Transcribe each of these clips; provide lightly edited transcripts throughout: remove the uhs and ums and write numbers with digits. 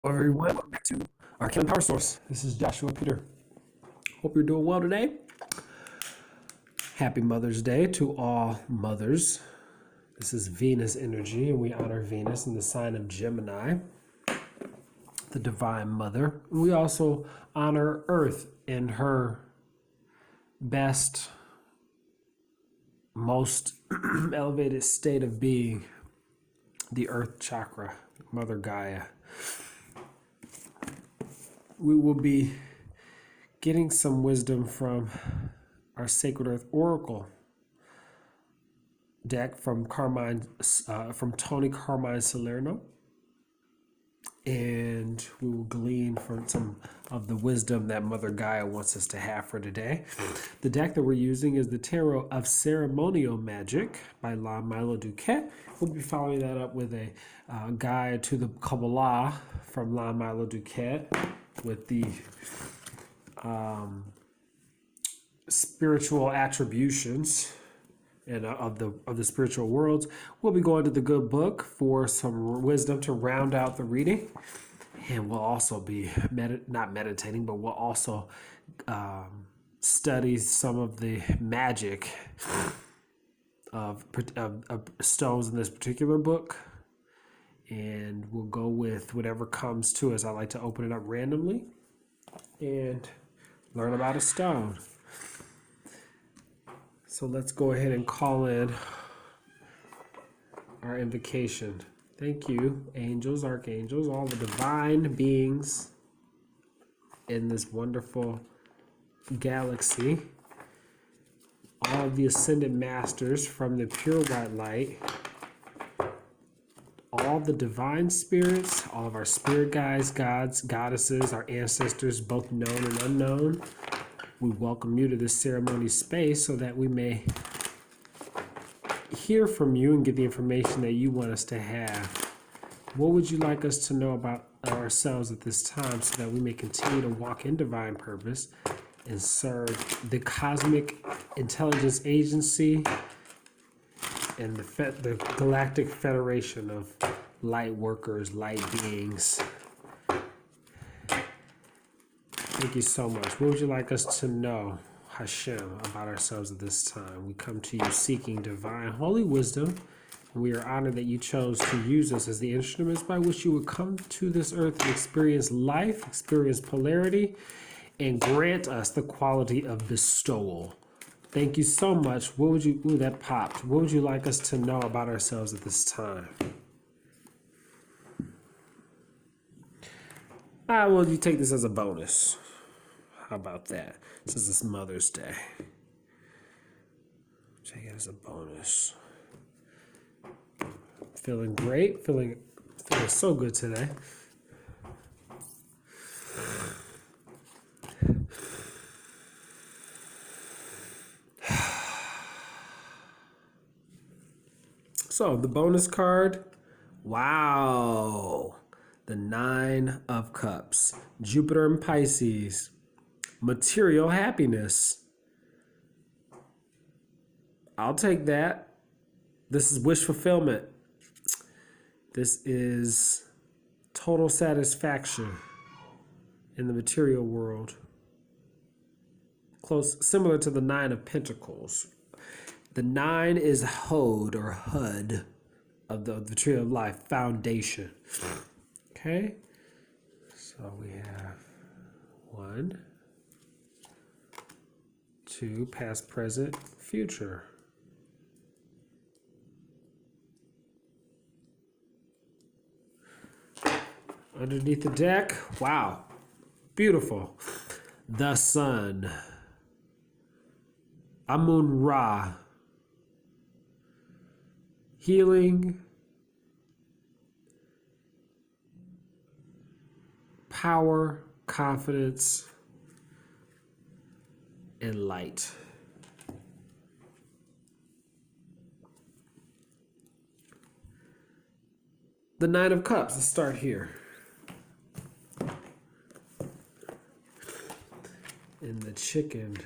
Hello everyone, welcome back to Arcane Power Source. This is Joshua Peter. Hope you're doing well today. Happy Mother's Day to all mothers. This is Venus energy, and we honor Venus in the sign of Gemini, the Divine Mother. We also honor Earth in her best, most elevated state of being, the Earth Chakra, Mother Gaia. We will be getting some wisdom from our Sacred Earth Oracle deck from Tony Carmine Salerno, and we will glean from some of the wisdom that Mother Gaia wants us to have for today. The deck that we're using is the Tarot of Ceremonial Magic by La Milo Duquette. We'll be following that up with a guide to the Kabbalah from La Milo Duquette, with the spiritual attributions and of the spiritual worlds. We'll be going to the Good Book for some wisdom to round out the reading, and we'll also be not meditating, but we'll also study some of the magic of stones in this particular book. And we'll go with whatever comes to us. I like to open it up randomly and learn about a stone. So let's go ahead and call in our invocation. Thank you, angels, archangels, all the divine beings in this wonderful galaxy, all the ascended masters from the pure white light, all the divine spirits, all of our spirit guides, gods, goddesses, our ancestors, both known and unknown. We welcome you to this ceremony space so that we may hear from you and get the information that you want us to have. What would you like us to know about ourselves at this time so that we may continue to walk in divine purpose and serve the cosmic intelligence agency and the Galactic Federation of light workers, light beings? Thank you so much. What would you like us to know, Hashem, about ourselves at this time? We come to you seeking divine holy wisdom, and we are honored that you chose to use us as the instruments by which you would come to this earth and experience life, experience polarity, and grant us the quality of bestowal. Thank you so much. What would you, ooh, that popped. What would you like us to know about ourselves at this time? Well, you take this as a bonus. How about that? Since it's Mother's Day. Take it as a bonus. Feeling great. Feeling so good today. So the bonus card, wow, the Nine of Cups, Jupiter and Pisces, material happiness. I'll take that. This is wish fulfillment. This is total satisfaction in the material world. Close, similar to the Nine of Pentacles. The 9 is Hod or HUD of the Tree of Life, foundation. Okay? So we have 1, 2, past, present, future. Underneath the deck, wow, beautiful. The Sun, Amun Ra. Healing, power, confidence, and light. The Nine of Cups, let's start here. In the chicken,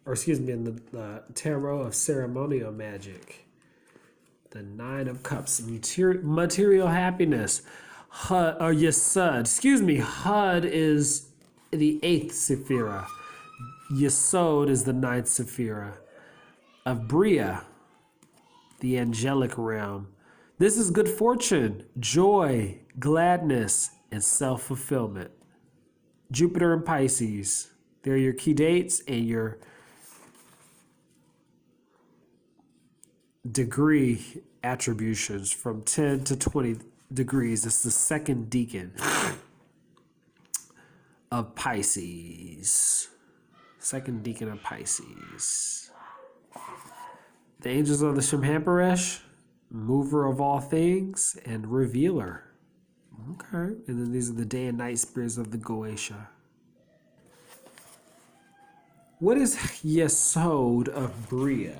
or excuse me, in the Tarot of Ceremonial Magic. The Nine of Cups, material happiness. Hud, or Yesod. Excuse me, Hud is the 8th Sephira. Yesod is the 9th Sephira of Bria, the angelic realm. This is good fortune, joy, gladness, and self-fulfillment. Jupiter and Pisces. They're your key dates and your degree attributions from 10 to 20 degrees. It's the second decan of Pisces. Second decan of Pisces. The angels of the Shemhamparesh, mover of all things and revealer. Okay. And then these are the day and night spirits of the Goetia. What is Yesod of Bria?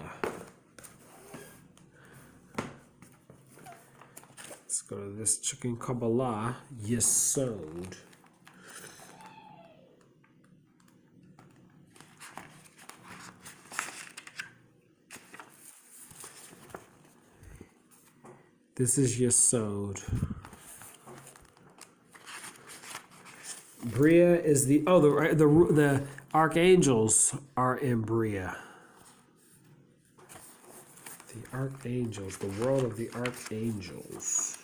Let's go to this chicken Kabbalah. Yesod. This is Yesod. Bria is the archangels are in Bria. The archangels, the world of the archangels.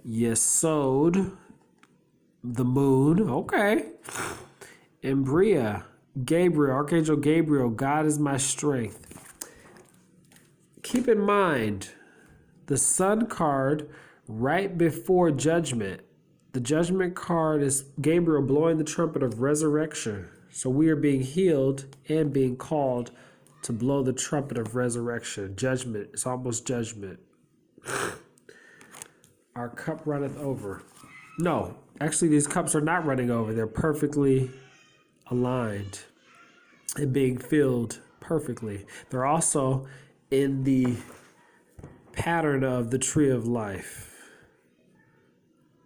Yesod, the moon, okay. In Bria, Gabriel, Archangel Gabriel, God is my strength. Keep in mind, the Sun card right before Judgment. The Judgment card is Gabriel blowing the trumpet of resurrection. So we are being healed and being called to blow the trumpet of resurrection. Judgment. It's almost judgment. Our cup runneth over. No, actually these cups are not running over. They're perfectly aligned and being filled perfectly. They're also in the pattern of the tree of life.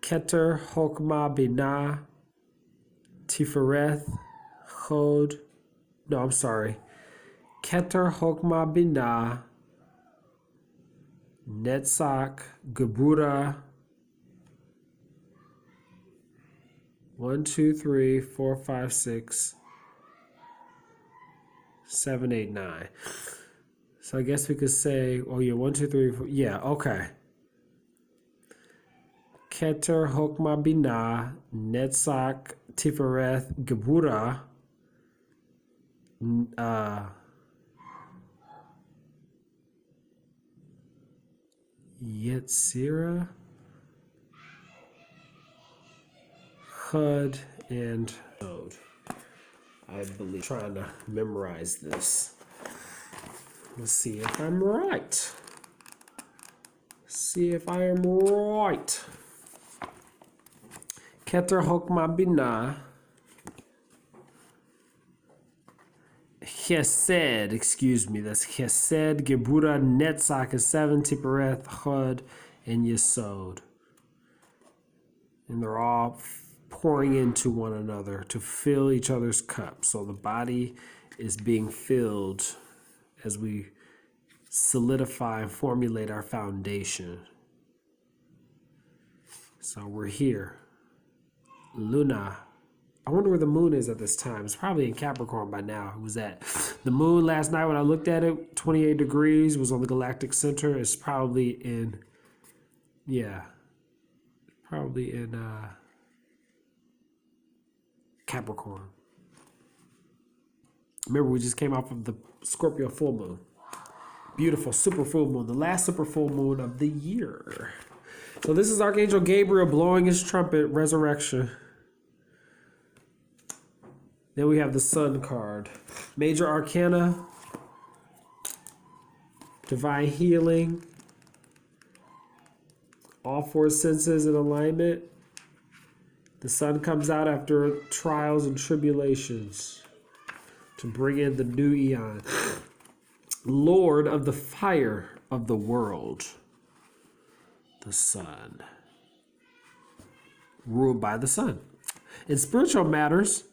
Keter, Hokmah, Binah, Tifereth, Chod. No, I'm sorry. Keter, Hokmah, Binah, Netzach, Geburah. 1, 2, 3, 4, 5, 6, 7, 8, 9. So I guess we could say, oh yeah, 1, 2, 3, 4. Yeah, okay. Keter, Hokmah, Binah, Netzach, Tifereth, Geburah, Yetzirah, Chud, and Chod. I believe trying to memorize this. Let's see if I'm right. See if I am right. Keter, Hokmah, Binah, Chesed, excuse me, that's Chesed, Geburah, Netzach is 7, Tifereth, Chod, and Yesod. And they're all pouring into one another to fill each other's cup. So the body is being filled as we solidify and formulate our foundation. So we're here. Luna. I wonder where the moon is at this time. It's probably in Capricorn by now. It was at the moon last night when I looked at it, 28 degrees, was on the galactic center. It's probably in, yeah, probably in Capricorn. Remember, we just came off of the Scorpio full moon. Beautiful super full moon, the last super full moon of the year. So this is Archangel Gabriel blowing his trumpet, resurrection. Then we have the Sun card. Major Arcana, divine healing, all 4 senses in alignment. The Sun comes out after trials and tribulations to bring in the new eon. Lord of the fire of the world. The Sun. Ruled by the Sun. In spiritual matters,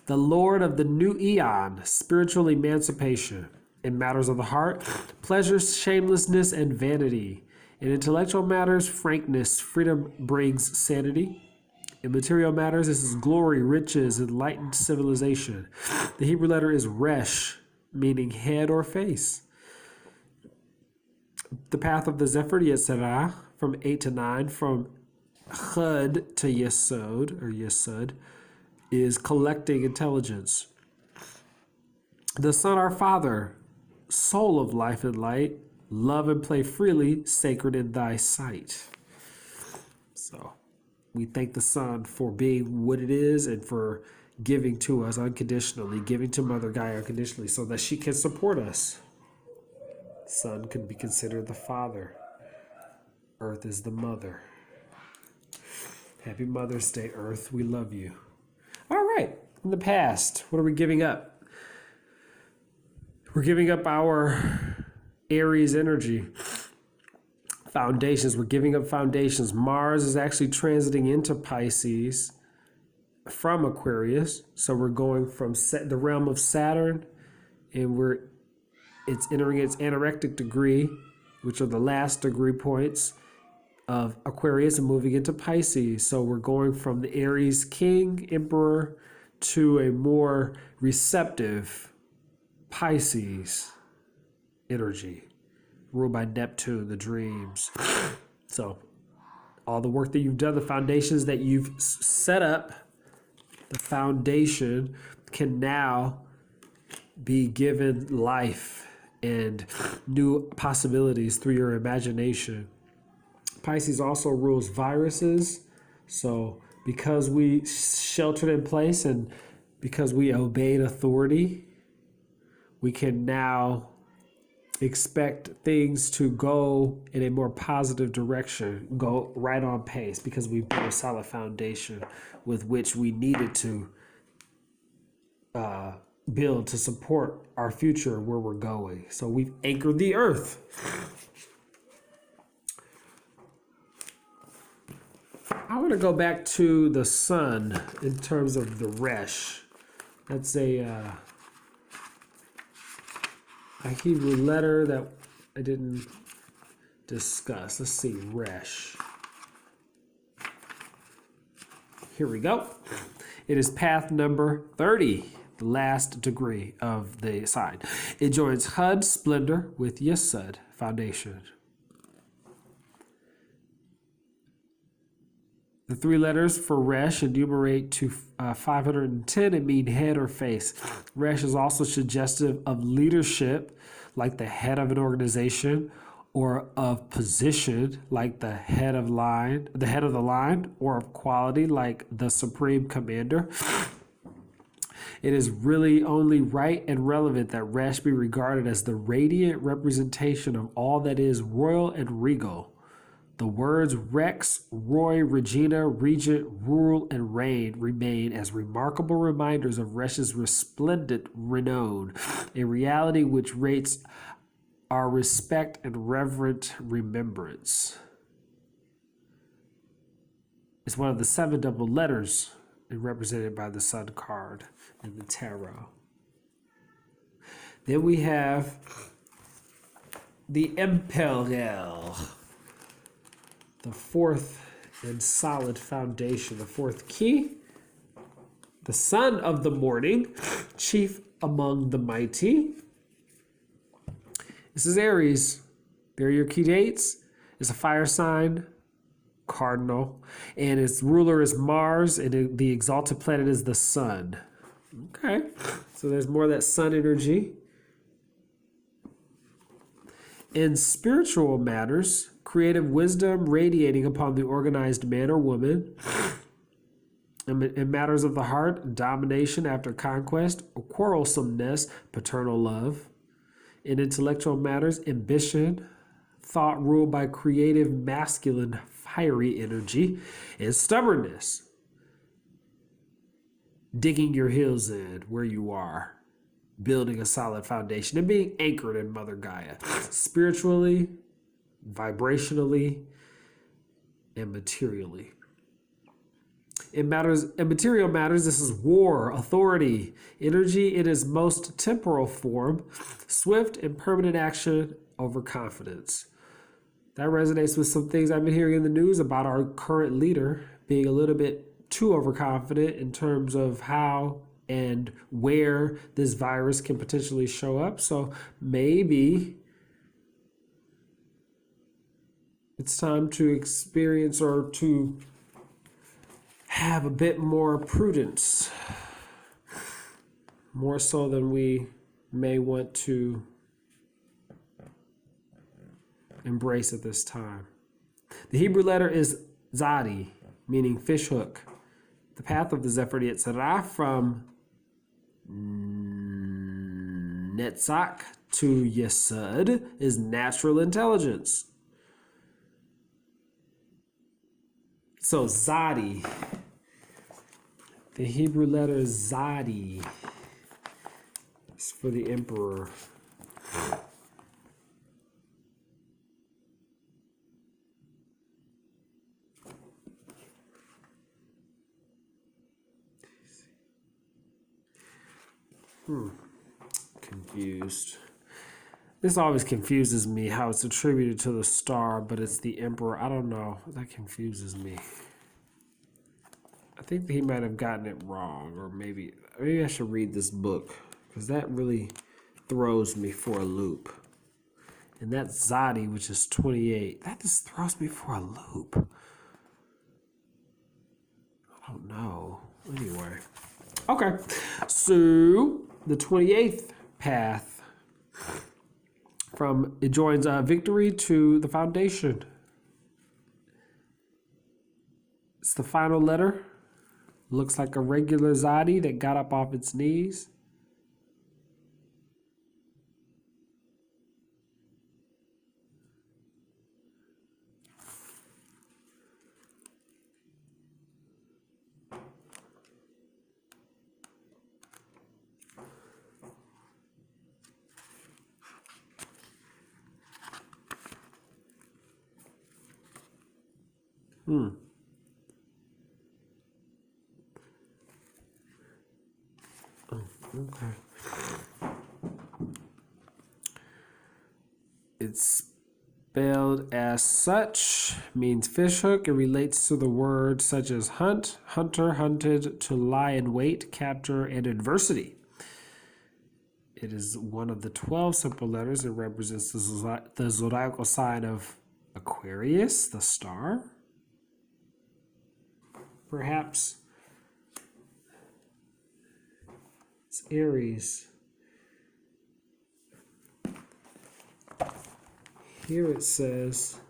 the Lord of the new eon, spiritual emancipation. In matters of the heart, pleasure, shamelessness, and vanity. In intellectual matters, frankness, freedom brings sanity. In material matters, this is glory, riches, enlightened civilization. The Hebrew letter is resh, meaning head or face. The path of the Zephyr, Yetzirah, from 8 to 9, from Chud to Yesod, or Yesod, is collecting intelligence. The Son, our Father, soul of life and light, love and play freely, sacred in thy sight. So we thank the Son for being what it is and for giving to us unconditionally, giving to Mother Gaia unconditionally so that she can support us. Son can be considered the father. Earth is the mother. Happy Mother's Day, Earth. We love you. All right. In the past, what are we giving up? We're giving up our Aries energy. Foundations. We're giving up foundations. Mars is actually transiting into Pisces from Aquarius. So we're going from the realm of Saturn, and it's entering its anorectic degree, which are the last degree points of Aquarius, and moving into Pisces. So we're going from the Aries king, emperor, to a more receptive Pisces energy, ruled by Neptune, the dreams. So all the work that you've done, the foundations that you've set up, the foundation can now be given life and new possibilities through your imagination. Pisces also rules viruses. So because we sheltered in place and because we obeyed authority, we can now expect things to go in a more positive direction, go right on pace, because we built a solid foundation with which we needed to build to support our future, where we're going. So we've anchored the earth. I want to go back to the sun in terms of the resh. That's a Hebrew letter that I didn't discuss. Let's see, resh. Here we go. It is path number 30, the last degree of the sign. It joins Chud, splendor, with Yesod, foundation. The three letters for resh enumerate to 510 and mean head or face. Resh is also suggestive of leadership, like the head of an organization, or of position, like the head of the line, or of quality, like the supreme commander. It is really only right and relevant that resh be regarded as the radiant representation of all that is royal and regal. The words Rex, Roy, Regina, Regent, Rule, and Reign remain as remarkable reminders of Resh's resplendent renown, a reality which rates our respect and reverent remembrance. It's one of the 7 double letters and represented by the Sun card in the tarot. Then we have the Emperor, the fourth and solid foundation, the fourth key, the son of the morning, chief among the mighty. This is Aries. There are your key dates. It's a fire sign, cardinal, and its ruler is Mars, and the exalted planet is the sun. Okay, so there's more of that sun energy. In spiritual matters, creative wisdom radiating upon the organized man or woman. In matters of the heart, domination after conquest, or quarrelsomeness, paternal love. In intellectual matters, ambition, thought ruled by creative masculine fiery energy, and stubbornness, digging your heels in where you are, building a solid foundation, and being anchored in Mother Gaia, spiritually, vibrationally, and materially. In material matters, this is war, authority, energy in its most temporal form, swift and permanent action over confidence. That resonates with some things I've been hearing in the news about our current leader being a little bit too overconfident in terms of how and where this virus can potentially show up. So maybe it's time to experience or to have a bit more prudence, more so than we may want to embrace at this time. The Hebrew letter is Zadi, meaning fish hook. The path of the Zephyr Yetzirah from Netzach to Yesod is natural intelligence. So Zadi, the Hebrew letter Zadi, is for the emperor. Confused. This always confuses me how it's attributed to the star, but it's the emperor. I don't know. That confuses me. I think that he might have gotten it wrong, or maybe I should read this book, because that really throws me for a loop. And that's Zadi, which is 28. That just throws me for a loop. I don't know. Anyway. Okay. So the 28th path it joins victory to the foundation. It's the final letter. Looks like a regular Zadi that got up off its knees. Okay. It's spelled as such, means fishhook. It relates to the words such as hunt, hunter, hunted, to lie in wait, capture, and adversity. It is one of the 12 simple letters. It represents the zodiacal sign of Aquarius, the star. Perhaps it's Aries. Here it says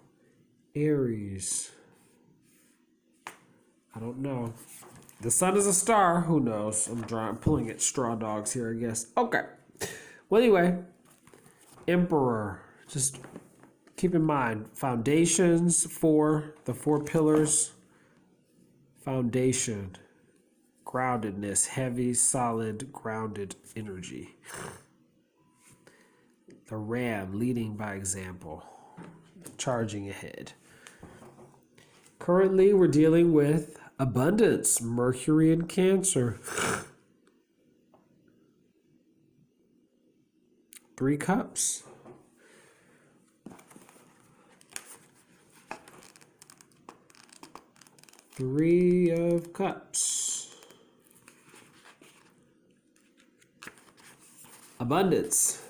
Aries. I don't know. The sun is a star. Who knows? I'm pulling at straw dogs here, I guess. Okay. Well, anyway, Emperor. Just keep in mind, foundations for the 4 pillars. Foundation. Groundedness. Heavy, solid, grounded energy. The ram, leading by example, charging ahead. Currently, we're dealing with abundance, Mercury and Cancer. 3 cups. Three of Cups. Abundance.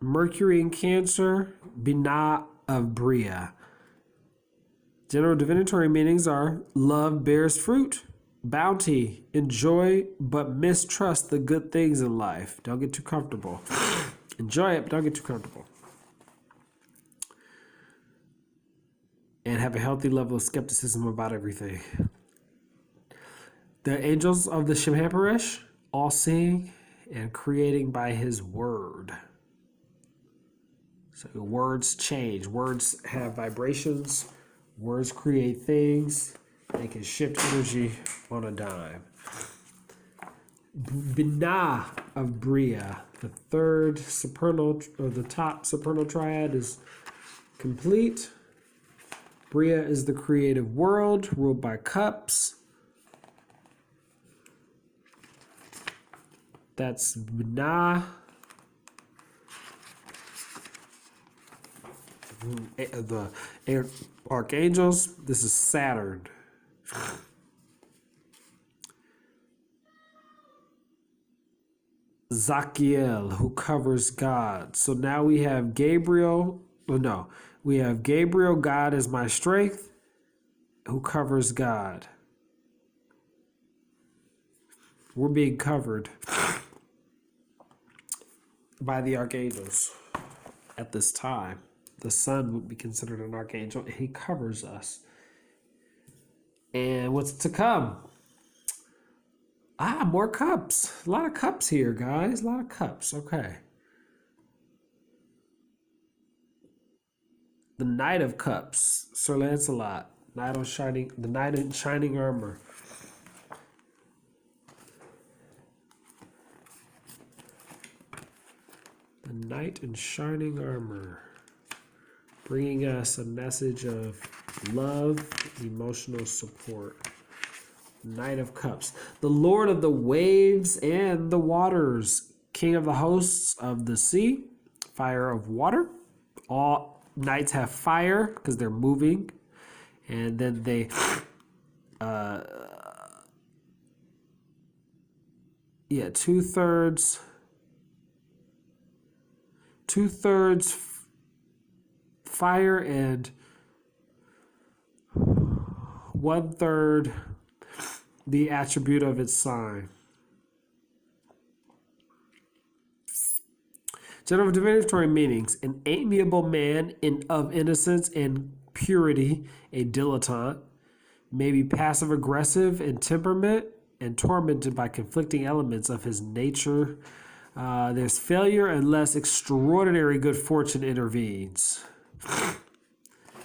Mercury in Cancer, Binah of Bria. General divinatory meanings are love bears fruit, bounty, enjoy but mistrust the good things in life. Don't get too comfortable. Enjoy it, but don't get too comfortable. And have a healthy level of skepticism about everything. The angels of the Shemhaperesh, all-seeing and creating by his word. So words change. Words have vibrations. Words create things. They can shift energy on a dime. Binah of Bria, the third supernal, or the top supernal triad, is complete. Bria is the creative world, ruled by cups. That's B'nai. The archangels. This is Saturn. Zachiel, who covers God. So now we have Gabriel. Well, no, we have Gabriel, God is my strength, who covers God. We're being covered by the archangels at this time. The sun would be considered an archangel, and he covers us. And what's to come? More cups. A lot of cups here, guys. A lot of cups. Okay. The Knight of Cups, Sir Lancelot, the Knight in shining armor. The Knight in shining armor, bringing us a message of love, emotional support. Knight of Cups, the Lord of the waves and the waters, King of the hosts of the sea, fire of water. All knights have fire because they're moving, and then they two-thirds fire and 1/3 the attribute of its sign. General divinatory meanings: an amiable man of innocence and purity, a dilettante, may be passive aggressive in temperament and tormented by conflicting elements of his nature. There's failure unless extraordinary good fortune intervenes.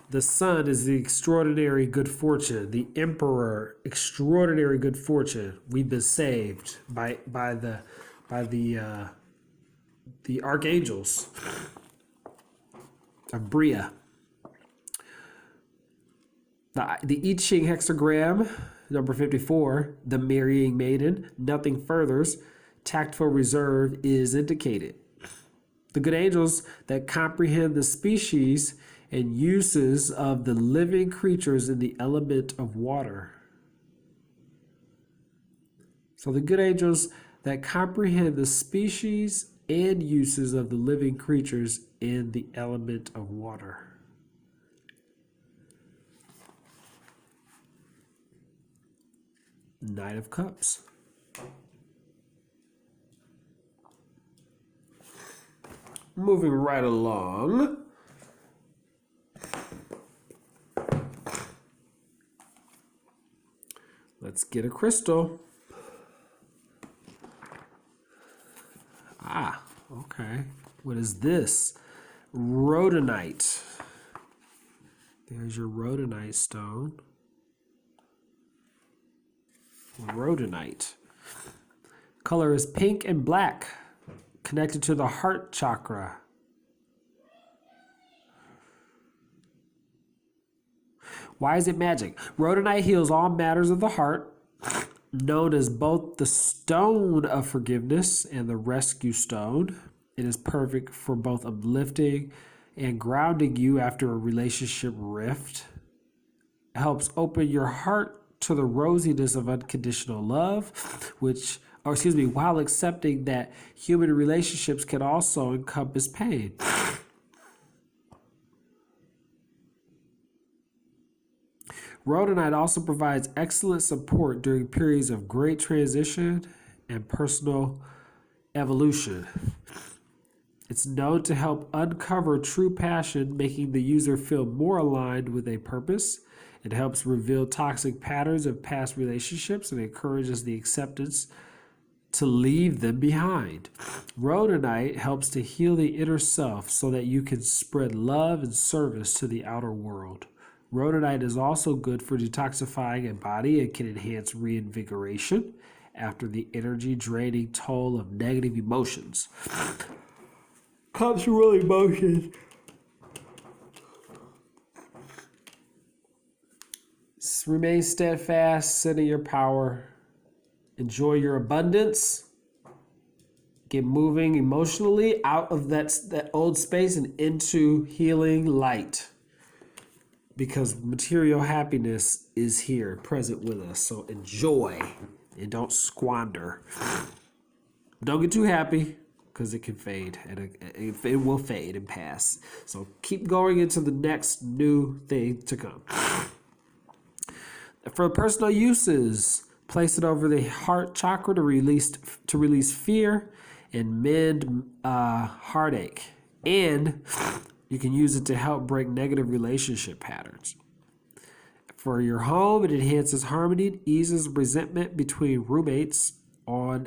The sun is the extraordinary good fortune. The emperor, extraordinary good fortune. We've been saved by the archangels of Bria. The I Ching hexagram, number 54, the marrying maiden, nothing furthers, tactful reserve is indicated. The good angels that comprehend the species and uses of the living creatures in the element of water. So the good angels that comprehend the species and uses of the living creatures in the element of water. Knight of Cups. Moving right along. Let's get a crystal. Okay. What is this? Rhodonite. There's your rhodonite stone. Rhodonite. Color is pink and black, connected to the heart chakra. Why is it magic? Rhodonite heals all matters of the heart, known as both the stone of forgiveness and the rescue stone. It is perfect for both uplifting and grounding you after a relationship rift. It helps open your heart to the rosiness of unconditional love, while accepting that human relationships can also encompass pain. Rhodonite also provides excellent support during periods of great transition and personal evolution. It's known to help uncover true passion, making the user feel more aligned with a purpose. It helps reveal toxic patterns of past relationships and encourages the acceptance to leave them behind. Rhodonite helps to heal the inner self so that you can spread love and service to the outer world. Rhodonite is also good for detoxifying a body and can enhance reinvigoration after the energy draining toll of negative emotions. Cultural emotions. Remain steadfast, sit in your power, enjoy your abundance, Get moving emotionally out of that old space and into healing light. Because material happiness is here, present with us. So enjoy and don't squander. Don't get too happy because it can fade and it will fade and pass. So keep going into the next new thing to come. For personal uses, place it over the heart chakra to release fear and mend heartache. And you can use it to help break negative relationship patterns. For your home, it enhances harmony and eases resentment between roommates or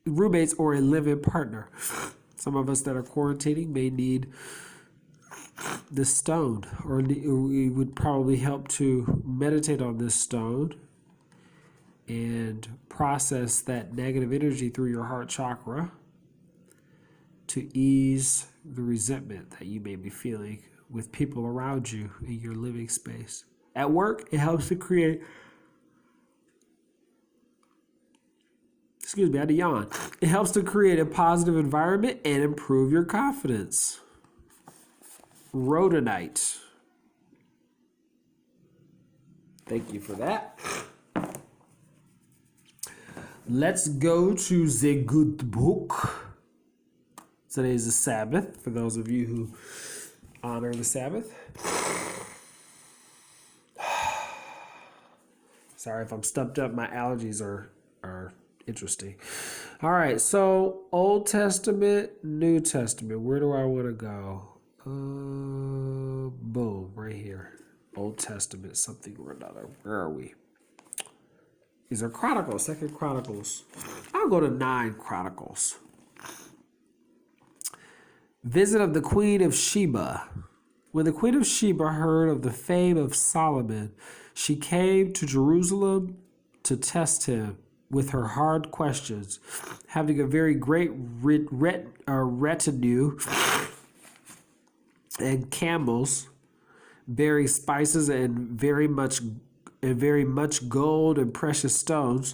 a live-in partner. Some of us that are quarantining may need this stone, or we would probably help to meditate on this stone and process that negative energy through your heart chakra to ease the resentment that you may be feeling with people around you in your living space. At work, it helps to create, I had to yawn. It helps to create a positive environment and improve your confidence. Rhodonite. Thank you for that. Let's go to the good book. Today is the Sabbath, for those of you who honor the Sabbath. Sorry if I'm stumped up. My allergies are interesting. All right, so Old Testament, New Testament. Where do I want to go? Boom, right here. Old Testament, something or another. Where are we? These are Chronicles, 2 Chronicles. I'll go to 9 Chronicles. Visit of the Queen of Sheba. When the Queen of Sheba heard of the fame of Solomon, she came to Jerusalem to test him with her hard questions. Having a very great retinue and camels, bearing spices and very much gold and precious stones.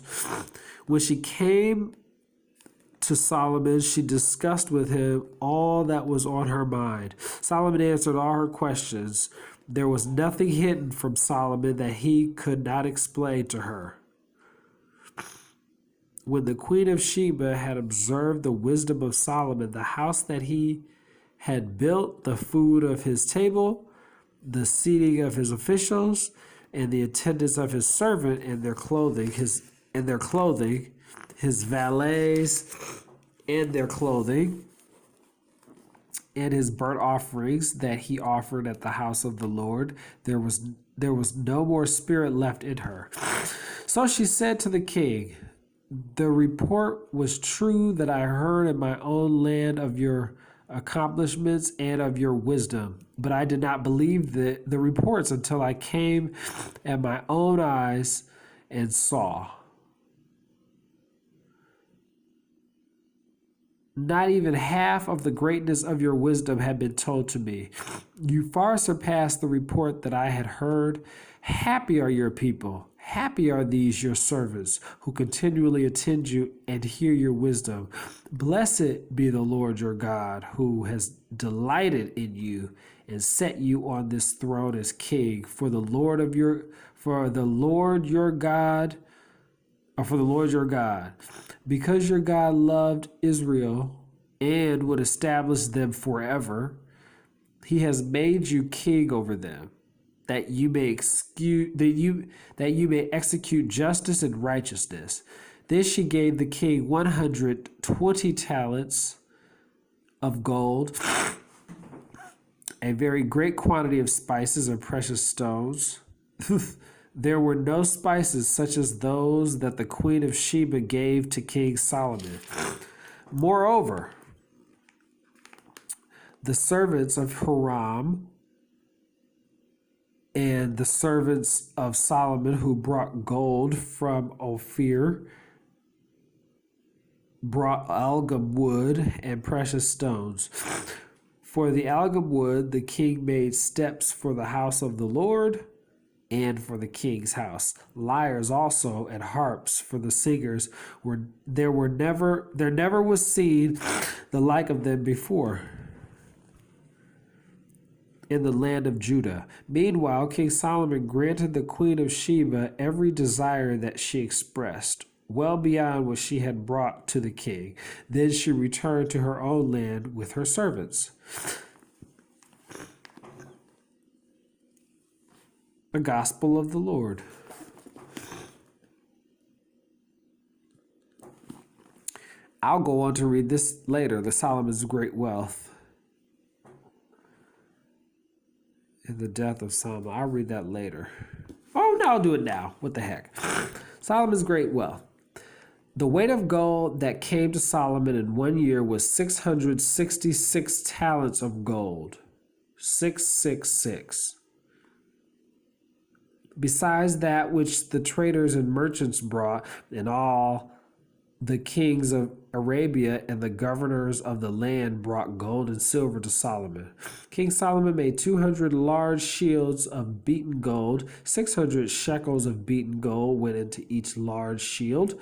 When she came to Solomon, she discussed with him all that was on her mind. Solomon answered all her questions. There was nothing hidden from Solomon that he could not explain to her. When the Queen of Sheba had observed the wisdom of Solomon, the house that he had built, the food of his table, the seating of his officials, and the attendance of his servant and their clothing, his valets and their clothing, and his burnt offerings that he offered at the house of the Lord, there was no more spirit left in her. So she said to the king, "The report was true that I heard in my own land of your accomplishments and of your wisdom, but I did not believe the reports until I came at my own eyes and saw. Not even half of the greatness of your wisdom had been told to me. You far surpassed the report that I had heard. Happy are your people. Happy are these your servants who continually attend you and hear your wisdom. Blessed be the Lord your God, who has delighted in you and set you on this throne as king. For the Lord your God, because your God loved Israel and would establish them forever, he has made you king over them, that you may execute justice and righteousness. Then she gave the king 120 talents of gold, a very great quantity of spices and precious stones. There were no spices such as those that the Queen of Sheba gave to King Solomon. Moreover, the servants of Hiram and the servants of Solomon who brought gold from Ophir brought algum wood and precious stones. For the algum wood, the king made steps for the house of the Lord, and for the king's house. Lyres also and harps for the singers there never was seen the like of them before in the land of Judah. Meanwhile, King Solomon granted the queen of Sheba every desire that she expressed, well beyond what she had brought to the king. Then she returned to her own land with her servants. The gospel of the Lord. I'll go on to read this later, the Solomon's great wealth and the death of Solomon. I'll read that later. Oh, no, I'll do it now. What the heck? Solomon's great wealth. The weight of gold that came to Solomon in 1 year was 666 talents of gold. 666. Besides that which the traders and merchants brought, and all the kings of Arabia and the governors of the land brought gold and silver to Solomon. King Solomon made 200 large shields of beaten gold. 600 shekels of beaten gold went into each large shield.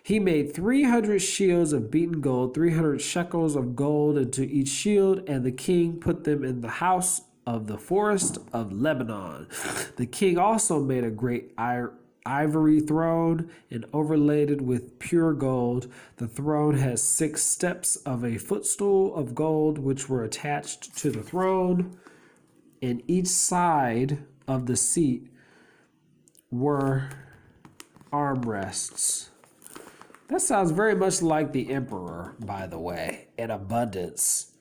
He made 300 shields of beaten gold, 300 shekels of gold into each shield, and the king put them in the house of the forest of Lebanon. The king also made a great ivory throne and overlaid it with pure gold. The throne has 6 steps of a footstool of gold which were attached to the throne, and each side of the seat were armrests. That sounds very much like the emperor, by the way, in abundance.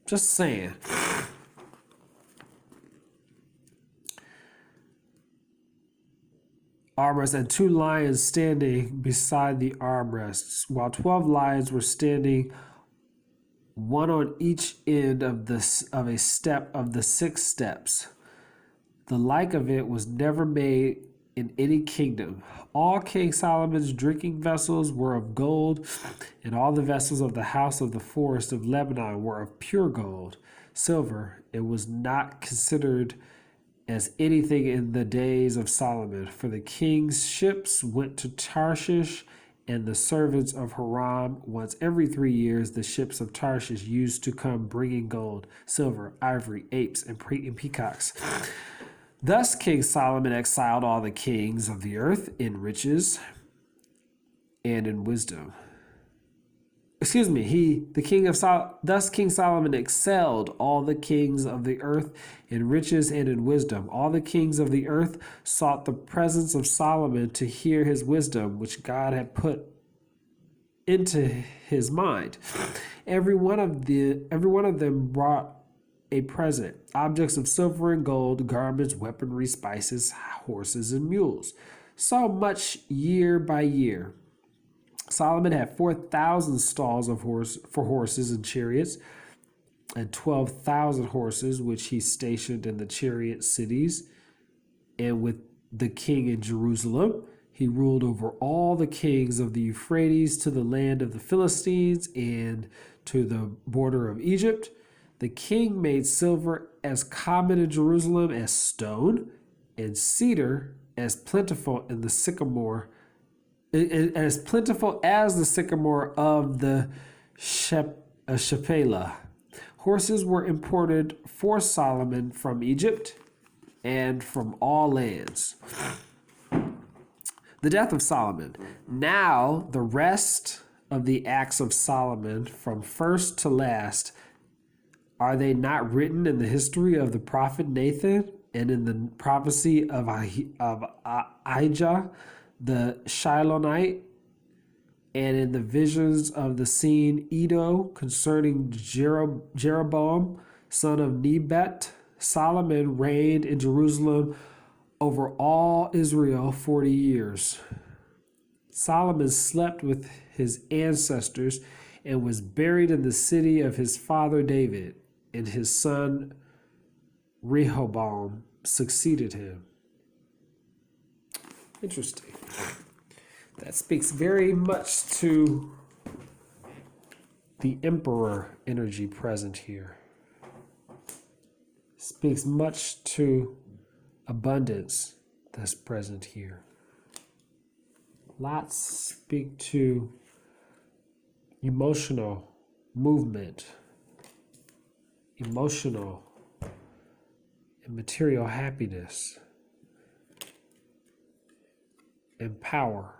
Just saying. Armrests and 2 lions standing beside the armrests, while 12 lions were standing, one on each end of a step of the 6 steps. The like of it was never made in any kingdom. All King Solomon's drinking vessels were of gold, and all the vessels of the house of the forest of Lebanon were of pure gold. Silver, it was not considered as anything in the days of Solomon, for the king's ships went to Tarshish, and the servants of Hiram, once every 3 years, the ships of Tarshish used to come bringing gold, silver, ivory, apes, and peacocks. Thus King Solomon exiled all the kings of the earth in riches and in wisdom. Thus King Solomon excelled all the kings of the earth in riches and in wisdom. All the kings of the earth sought the presence of Solomon to hear his wisdom, which God had put into his mind. Every one of them brought a present, objects of silver and gold, garments, weaponry, spices, horses, and mules. So much year by year. Solomon had 4,000 stalls for horses and chariots, and 12,000 horses, which he stationed in the chariot cities. And with the king in Jerusalem, he ruled over all the kings of the Euphrates to the land of the Philistines and to the border of Egypt. The king made silver as common in Jerusalem as stone, and cedar as plentiful in the sycamore, as plentiful as the sycamore of the Shephelah. Horses were imported for Solomon from Egypt and from all lands. The death of Solomon. Now the rest of the acts of Solomon, from first to last, are they not written in the history of the prophet Nathan and in the prophecy of Ahijah the Shilonite, and in the visions of the seer Iddo concerning Jeroboam, son of Nebat? Solomon reigned in Jerusalem over all Israel 40 years. Solomon slept with his ancestors and was buried in the city of his father David, and his son Rehoboam succeeded him. Interesting. That speaks very much to the emperor energy present here. Speaks much to abundance that's present here. Lots speak to emotional movement, emotional and material happiness, and power.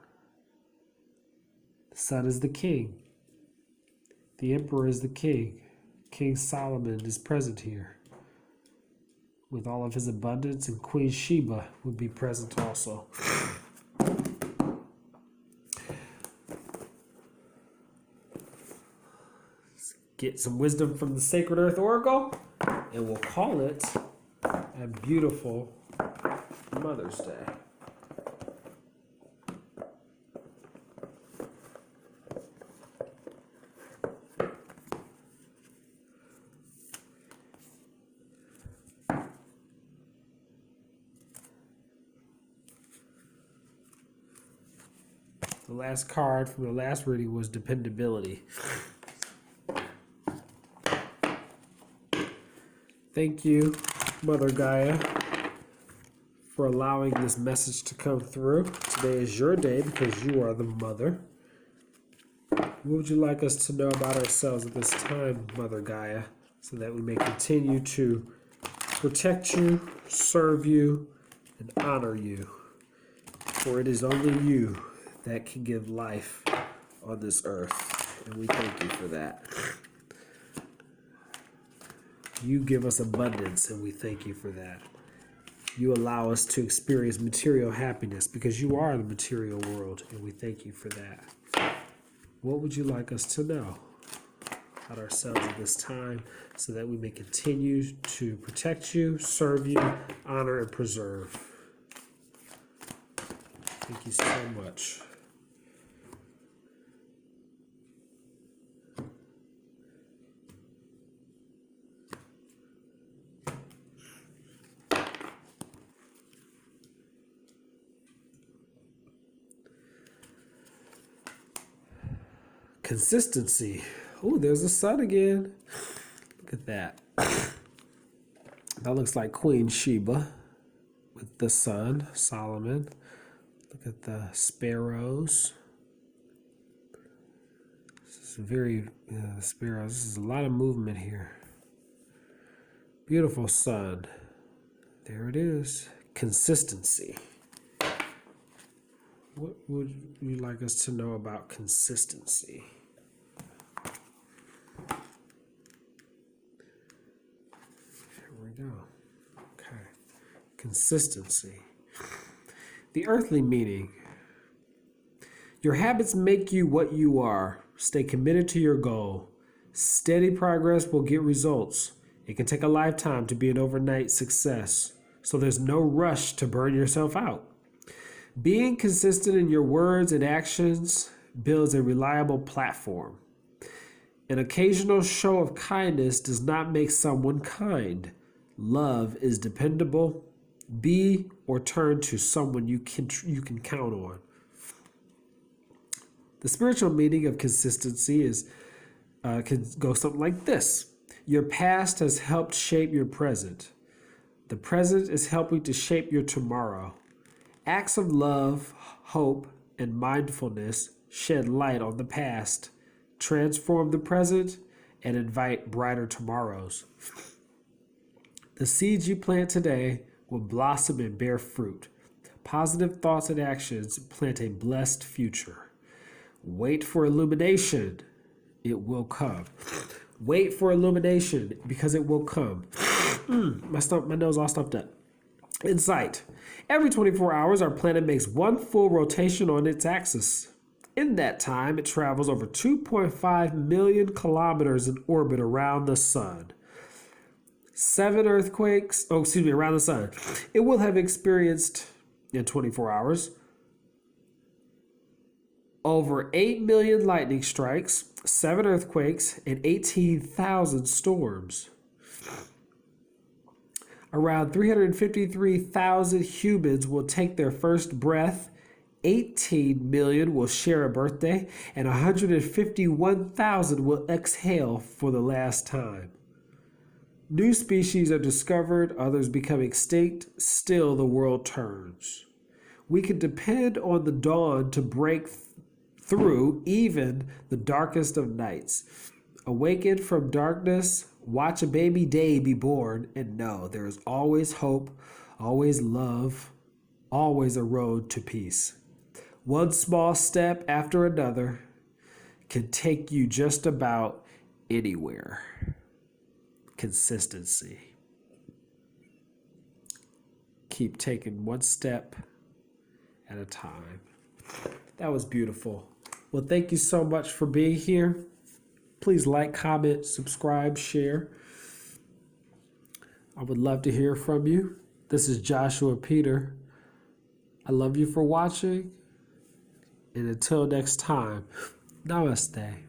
The Son is the king. The emperor is the king. King Solomon is present here with all of his abundance, and Queen Sheba would be present also. Let's get some wisdom from the Sacred Earth Oracle, and we'll call it a beautiful Mother's Day. The last card from the last reading was dependability. Thank you, Mother Gaia, for allowing this message to come through. Today is your day because you are the mother. What would you like us to know about ourselves at this time, Mother Gaia, so that we may continue to protect you, serve you, and honor you? For it is only you that can give life on this earth, and we thank you for that. You give us abundance, and we thank you for that. You allow us to experience material happiness because you are the material world, and we thank you for that. What would you like us to know about ourselves at this time so that we may continue to protect you, serve you, honor, and preserve? Thank you so much. Consistency. Oh, there's the sun again. Look at that. That looks like Queen Sheba with the sun, Solomon. Look at the sparrows. This is very, sparrows. This is a lot of movement here. Beautiful sun. There it is. Consistency. What would you like us to know about consistency? Here we go. Okay. Consistency. The earthly meaning. Your habits make you what you are. Stay committed to your goal. Steady progress will get results. It can take a lifetime to be an overnight success, so there's no rush to burn yourself out. Being consistent in your words and actions builds a reliable platform. An occasional show of kindness does not make someone kind. Love is dependable. Be or turn to someone you can count on. The spiritual meaning of consistency is can go something like this. Your past has helped shape your present. The present is helping to shape your tomorrow. Acts of love, hope, and mindfulness shed light on the past, transform the present, and invite brighter tomorrows. The seeds you plant today will blossom and bear fruit. Positive thoughts and actions plant a blessed future. Wait for illumination. It will come. Wait for illumination because it will come. My nose all stuffed up. Insight. Every 24 hours, our planet makes one full rotation on its axis. In that time, it travels over 2.5 million kilometers in orbit around the sun. 7 earthquakes, around the sun. It will have experienced, in 24 hours, over 8 million lightning strikes, 7 earthquakes, and 18,000 storms. Around 353,000 humans will take their first breath, 18 million will share a birthday, and 151,000 will exhale for the last time. New species are discovered, others become extinct, still the world turns. We can depend on the dawn to break through even the darkest of nights. Awaken from darkness, watch a baby day be born, and know there is always hope, always love, always a road to peace. One small step after another can take you just about anywhere. Consistency. Keep taking one step at a time. That was beautiful. Well, thank you so much for being here. Please like, comment, subscribe, share. I would love to hear from you. This is Joshua Peter. I love you for watching. And until next time, namaste.